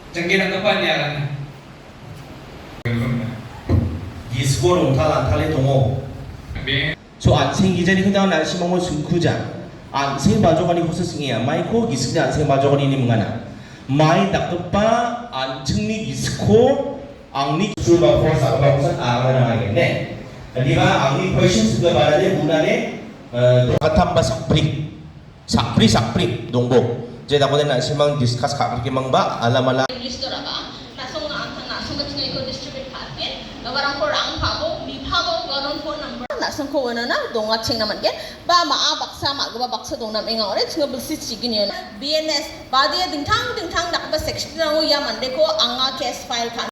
Jengkina kepannya kan? Skul 롱탈 안탈의 동호. 저 안생 기자리 흔한 날씨멍을 순쿠자. 안생 마저가니 호스승이야. 마이코 기스니 안생 마저가니 님가나. 마이 닥터빠 안층리 기스코 앙리 출바 포사 바우선 아가나 하겠네. 리바 앙리 퍼션 수가 말하는 문안에 똑같은 sakpri 동보. 제가 보낸 날씨망 디스커스 가볍게 망바 알라말라. English doraba. Nasong na ang nasong katingay ko distribute patin. Nawarang ko rang pabo, mi pabo ganon phone number. Nasong ko wala na dong at ching naman ke. Ba maabaksa magaba baksa dong nam inga ore chinga bulsi chigin yun. BNS badiya dingtang nakaba section na yaman de ko anga case file ka.